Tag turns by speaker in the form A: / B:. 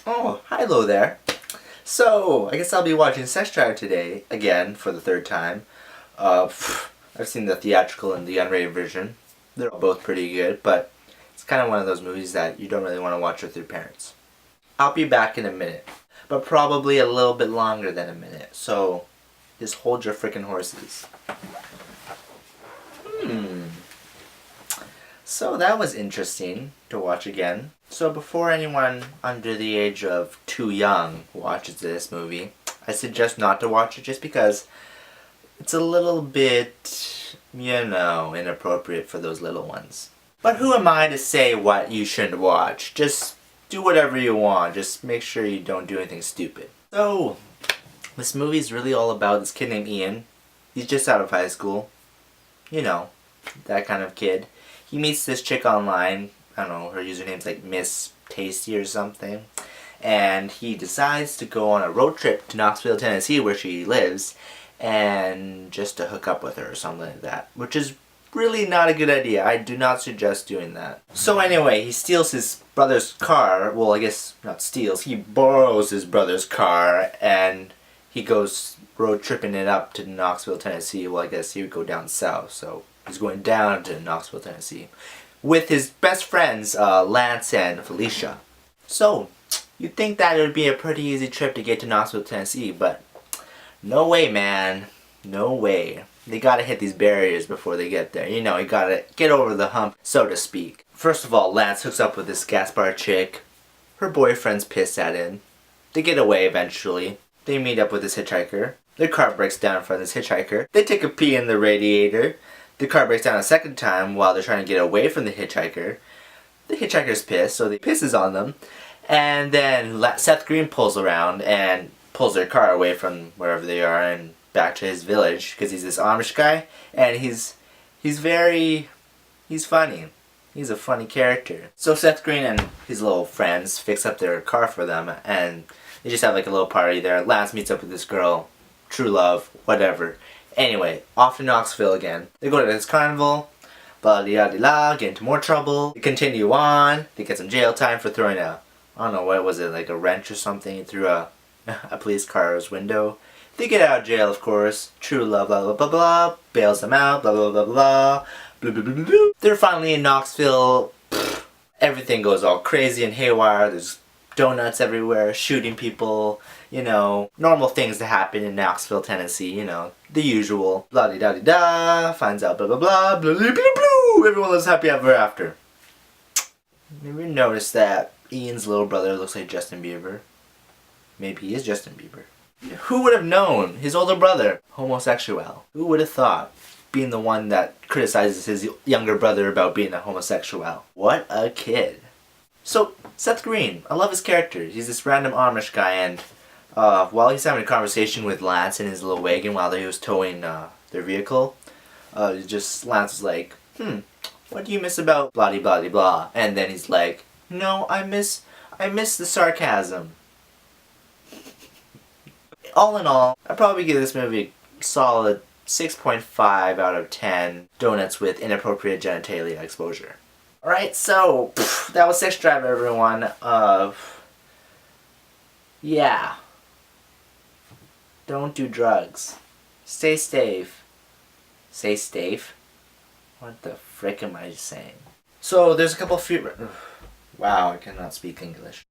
A: Oh, hello there. So, I guess I'll be watching Sex Drive today, again, for the third time. I've seen the theatrical and the unrated version. They're both pretty good, but it's kind of one of those movies that you don't really want to watch with your parents. I'll be back in a minute, but probably a little bit longer than a minute, so just hold your frickin' horses. So that was interesting to watch again. So before anyone under the age of too young watches this movie, I suggest not to watch it just because it's a little bit, inappropriate for those little ones. But who am I to say what you shouldn't watch? Just do whatever you want. Just make sure you don't do anything stupid. So, this movie is really all about this kid named Ian. He's just out of high school. You know, that kind of kid. He meets this chick online. I don't know, her username's like Miss Tasty or something. And he decides to go on a road trip to Knoxville, Tennessee, where she lives, and just to hook up with her or something like that. Which is really not a good idea. I do not suggest doing that. So anyway, he steals his brother's car. Well, I guess not steals. He borrows his brother's car, and he goes road tripping it up to Knoxville, Tennessee. Well, I guess he would go down south, so he's going down to Knoxville, Tennessee, with his best friends, Lance and Felicia. So, you'd think that it would be a pretty easy trip to get to Knoxville, Tennessee, but no way, man. No way. They gotta hit these barriers before they get there. You know, you gotta get over the hump, so to speak. First of all, Lance hooks up with this gas bar chick. Her boyfriend's pissed at him. They get away eventually. They meet up with this hitchhiker. Their car breaks down in front of this hitchhiker. They take a pee in the radiator. The car breaks down a second time while they're trying to get away from the hitchhiker. The hitchhiker's pissed, so he pisses on them. And then Seth Green pulls around and pulls their car away from wherever they are and back to his village, because he's this Amish guy, and he's funny. He's a funny character. So Seth Green and his little friends fix up their car for them, and they just have like a little party there. Lance meets up with this girl, true love, whatever. Anyway, off to Knoxville again. They go to this carnival, blah-de-da-de-la, get into more trouble. They continue on, they get some jail time for throwing I don't know, what was it, like a wrench or something through a police car's window. They get out of jail, of course. True love, blah blah blah blah, bails them out, blah blah blah blah, blah blah blah blah. They're finally in Knoxville. Everything goes all crazy and haywire. There's donuts everywhere, shooting people, normal things that happen in Knoxville, Tennessee, the usual. Blah-de-da-de-da, finds out blah blah blah, blah blah blah blah. Everyone lives happy ever after. Maybe you noticed that Ian's little brother looks like Justin Bieber. Maybe he is Justin Bieber. Who would have known? His older brother, homosexual. Who would have thought? Being the one that criticizes his younger brother about being a homosexual. What a kid. So, Seth Green, I love his character. He's this random Amish guy, and while he's having a conversation with Lance in his little wagon while he was towing their vehicle, Lance was like, what do you miss about blah blah blah? And then he's like, no, I miss the sarcasm. All in all, I'd probably give this movie a solid 6.5 out of 10 donuts with inappropriate genitalia exposure. Alright, so, that was Sex Drive, everyone. Yeah. Don't do drugs. Stay safe. Stay safe? What the frick am I saying? So, there's a couple few... Wow, I cannot speak English.